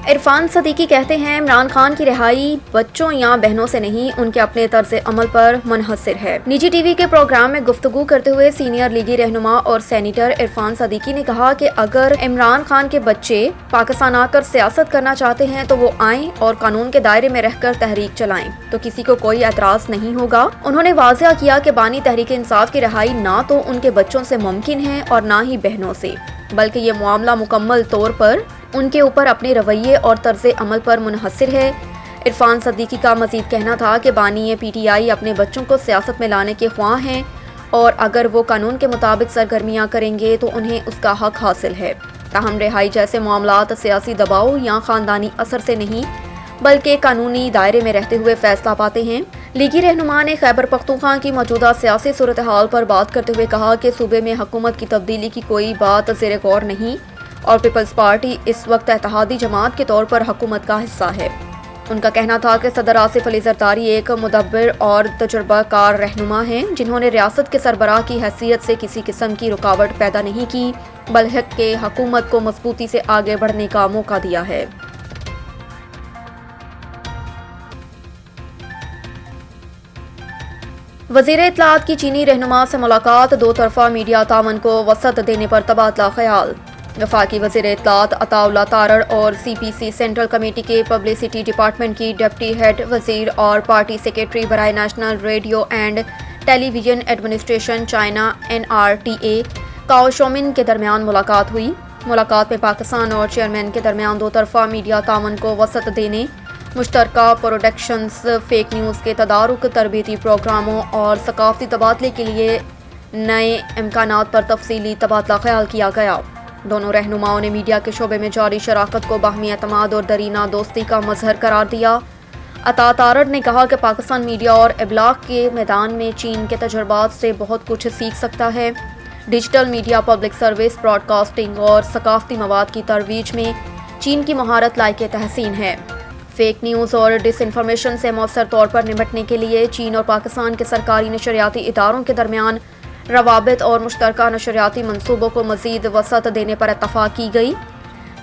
عرفان صدیقی کہتے ہیں عمران خان کی رہائی بچوں یا بہنوں سے نہیں، ان کے اپنے طرز عمل پر منحصر ہے۔ نجی ٹی وی کے پروگرام میں گفتگو کرتے ہوئے سینئر لیگی رہنما اور سینیٹر عرفان صدیقی نے کہا کہ اگر عمران خان کے بچے پاکستان آ کر سیاست کرنا چاہتے ہیں تو وہ آئیں اور قانون کے دائرے میں رہ کر تحریک چلائیں تو کسی کو کوئی اعتراض نہیں ہوگا۔ انہوں نے واضح کیا کہ بانی تحریک انصاف کی رہائی نہ تو ان کے بچوں سے ممکن ہے اور نہ ہی بہنوں سے، بلکہ یہ معاملہ مکمل طور پر ان کے اوپر اپنے رویے اور طرز عمل پر منحصر ہے۔ عرفان صدیقی کا مزید کہنا تھا کہ بانی پی ٹی آئی اپنے بچوں کو سیاست میں لانے کے خواہاں ہیں اور اگر وہ قانون کے مطابق سرگرمیاں کریں گے تو انہیں اس کا حق حاصل ہے۔ تاہم رہائی جیسے معاملات سیاسی دباؤ یا خاندانی اثر سے نہیں بلکہ قانونی دائرے میں رہتے ہوئے فیصلہ پاتے ہیں۔ لیگی رہنما نے خیبر پختونخوا کی موجودہ سیاسی صورتحال پر بات کرتے ہوئے کہا کہ صوبے میں حکومت کی تبدیلی کی کوئی بات زیر غور نہیں اور پیپلز پارٹی اس وقت اتحادی جماعت کے طور پر حکومت کا حصہ ہے۔ ان کا کہنا تھا کہ صدر آصف علی زرداری ایک مدبر اور تجربہ کار رہنما ہیں جنہوں نے ریاست کے سربراہ کی حیثیت سے کسی قسم کی رکاوٹ پیدا نہیں کی بلکہ حکومت کو مضبوطی سے آگے بڑھنے کا موقع دیا ہے۔ وزیر اطلاعات کی چینی رہنما سے ملاقات، دو طرفہ میڈیا تعاون کو وسعت دینے پر تبادلہ خیال۔ وفاقی وزیر اطلاعات عطا اللہ تارڑ اور C P C central committee کے پبلسٹی ڈپارٹمنٹ کی ڈپٹی ہیڈ وزیر اور پارٹی سیکریٹری برائے national radio and television administration China NRTA Cao Shumin کے درمیان ملاقات ہوئی۔ ملاقات میں پاکستان اور چیئرمین کے درمیان دو طرفہ میڈیا تعاون کو وسعت دینے، مشترکہ پروڈکشنز، فیک نیوز کے تدارک، تربیتی پروگراموں اور ثقافتی تبادلے کے لیے نئے امکانات پر تفصیلی تبادلہ خیال کیا گیا۔ دونوں رہنماؤں نے میڈیا کے شعبے میں جاری شراکت کو باہمی اعتماد اور دیرینہ دوستی کا مظہر قرار دیا۔ عطا تارڑ نے کہا کہ پاکستان میڈیا اور ابلاغ کے میدان میں چین کے تجربات سے بہت کچھ سیکھ سکتا ہے۔ Digital media, public service, broadcasting اور ثقافتی مواد کی ترویج میں چین کی مہارت لائق تحسین ہے۔ فیک نیوز اور ڈس انفارمیشن سے مؤثر طور پر نمٹنے کے لیے چین اور پاکستان کے سرکاری نشریاتی اداروں کے درمیان روابط اور مشترکہ نشریاتی منصوبوں کو مزید وسعت دینے پر اتفاق کی گئی۔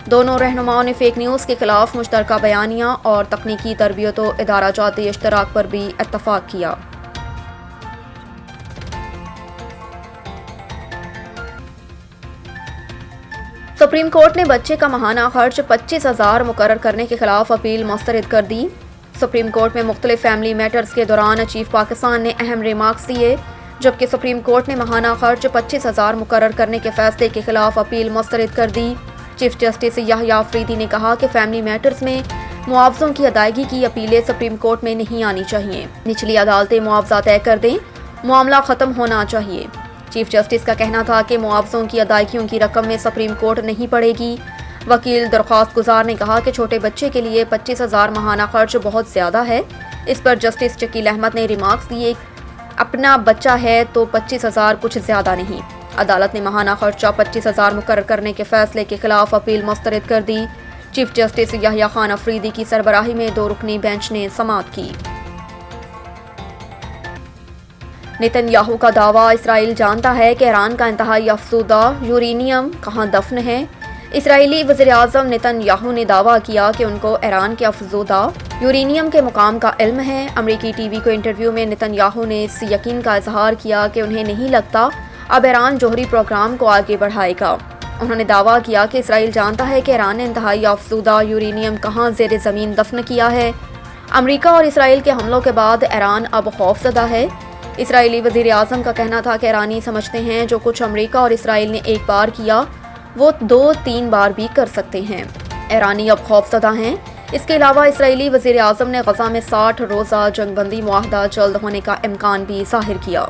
دونوں رہنماؤں نے فیک نیوز کے خلاف مشترکہ بیانیہ اور تکنیکی تربیت و ادارہ جاتی اشتراک پر بھی اتفاق کیا۔ سپریم کورٹ نے بچے کا ماہانہ خرچ 25,000 مقرر کرنے کے خلاف اپیل مسترد کر دی۔ سپریم کورٹ میں مختلف فیملی میٹرز کے دوران چیف پاکستان نے اہم ریمارکس دیے، جبکہ سپریم کورٹ نے ماہانہ خرچ 25,000 مقرر کرنے کے فیصلے کے خلاف اپیل مسترد کر دی۔ چیف جسٹس یحییٰ آفریدی نے کہا کہ فیملی میٹرز میں معاوضوں کی ادائیگی کی اپیلیں سپریم کورٹ میں نہیں آنی چاہیے، نچلی عدالتیں معاوضہ طے کر دیں، معاملہ ختم ہونا چاہیے۔ چیف جسٹس کا کہنا تھا کہ معاوضوں کی ادائیگیوں کی رقم میں سپریم کورٹ نہیں پڑے گی۔ وکیل درخواست گزار نے کہا کہ چھوٹے بچے کے لیے 25,000 ماہانہ خرچ بہت زیادہ ہے۔ اس پر جسٹس شکیل احمد نے ریمارکس دیے، اپنا بچہ ہے تو 25,000 کچھ زیادہ نہیں۔ عدالت نے ماہانہ خرچہ 25,000 مقرر کرنے کے فیصلے کے خلاف اپیل مسترد کر دی۔ چیف جسٹس یحییٰ خان آفریدی کی سربراہی میں 2 رکنی بینچ نے سماعت کی۔ نتن یاہو کا دعویٰ، اسرائیل جانتا ہے کہ ایران کا انتہائی افزودہ یورینیم کہاں دفن ہے۔ اسرائیلی وزیر اعظم نتن یاہو نے دعویٰ کیا کہ ان کو ایران کے افزودہ یورینیم کے مقام کا علم ہے۔ امریکی ٹی وی کو انٹرویو میں نتن یاہو نے اس یقین کا اظہار کیا کہ انہیں نہیں لگتا اب ایران جوہری پروگرام کو آگے بڑھائے گا۔ انہوں نے دعویٰ کیا کہ اسرائیل جانتا ہے کہ ایران نے انتہائی افزودہ یورینیم کہاں زیر زمین دفن کیا ہے۔ امریکہ اور اسرائیل کے حملوں کے بعد ایران اب خوفزدہ ہے۔ اسرائیلی وزیر اعظم کا کہنا تھا کہ ایرانی سمجھتے ہیں جو کچھ امریکہ اور اسرائیل نے ایک بار کیا وہ 2-3 بار بھی کر سکتے ہیں۔ ایرانی اب خوفزدہ ہیں۔ اس کے علاوہ اسرائیلی وزیر اعظم نے غزہ میں 60 روزہ جنگ بندی معاہدہ جلد ہونے کا امکان بھی ظاہر کیا۔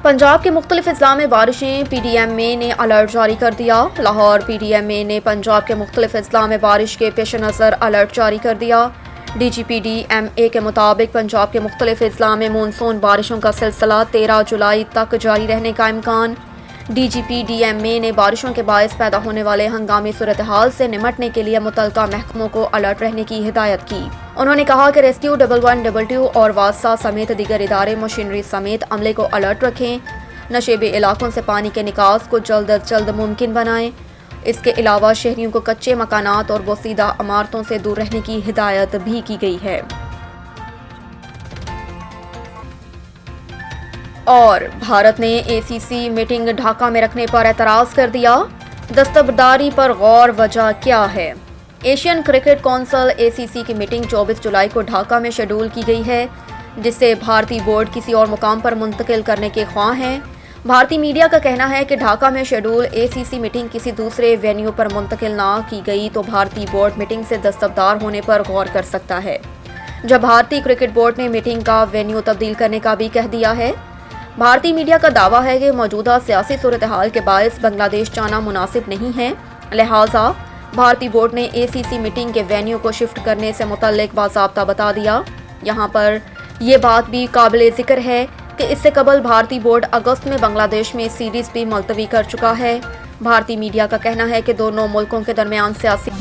پنجاب کے مختلف اضلاع میں بارشیں، پی ڈی ایم اے نے الرٹ جاری کر دیا۔ لاہور پی ڈی ایم اے نے پنجاب کے مختلف اضلاع میں بارش کے پیش نظر الرٹ جاری کر دیا۔ D G P D M A کے مطابق پنجاب کے مختلف اضلاع میں مونسون بارشوں کا سلسلہ 13 جولائی تک جاری رہنے کا امکان۔ D G P D M A نے بارشوں کے باعث پیدا ہونے والے ہنگامی صورتحال سے نمٹنے کے لیے متعلقہ محکموں کو الرٹ رہنے کی ہدایت کی۔ انہوں نے کہا کہ ریسکیو 1122 اور واسا سمیت دیگر ادارے مشینری سمیت عملے کو الرٹ رکھیں۔ نشیبی علاقوں سے پانی کے نکاس کو جلد از جلد ممکن بنائیں۔ اس کے علاوہ شہریوں کو کچے مکانات اور بوسیدہ عمارتوں سے دور رہنے کی ہدایت بھی کی گئی ہے۔ اور بھارت نے اے سی سی میٹنگ ڈھاکہ میں رکھنے پر اعتراض کر دیا، دستبرداری پر غور، وجہ کیا ہے؟ ایشین کرکٹ کونسل اے سی سی کی میٹنگ 24 جولائی کو ڈھاکہ میں شیڈول کی گئی ہے، جسے بھارتی بورڈ کسی اور مقام پر منتقل کرنے کے خواہاں ہیں۔ بھارتی میڈیا کا کہنا ہے کہ ڈھاکہ میں شیڈول اے سی سی میٹنگ کسی دوسرے وینیو پر منتقل نہ کی گئی تو بھارتی بورڈ میٹنگ سے دستبردار ہونے پر غور کر سکتا ہے، جب بھارتی کرکٹ بورڈ نے میٹنگ کا وینیو تبدیل کرنے کا بھی کہہ دیا ہے۔ بھارتی میڈیا کا دعویٰ ہے کہ موجودہ سیاسی صورتحال کے باعث بنگلہ دیش جانا مناسب نہیں ہے، لہٰذا بھارتی بورڈ نے اے سی سی میٹنگ کے وینیو کو شفٹ کرنے سے متعلق باضابطہ بتا دیا۔ یہاں پر یہ بات بھی قابل ذکر ہے کہ اس سے قبل بھارتی بورڈ اگست میں بنگلہ دیش میں سیریز بھی ملتوی کر چکا ہے۔ بھارتی میڈیا کا کہنا ہے کہ دونوں ملکوں کے درمیان سیاسی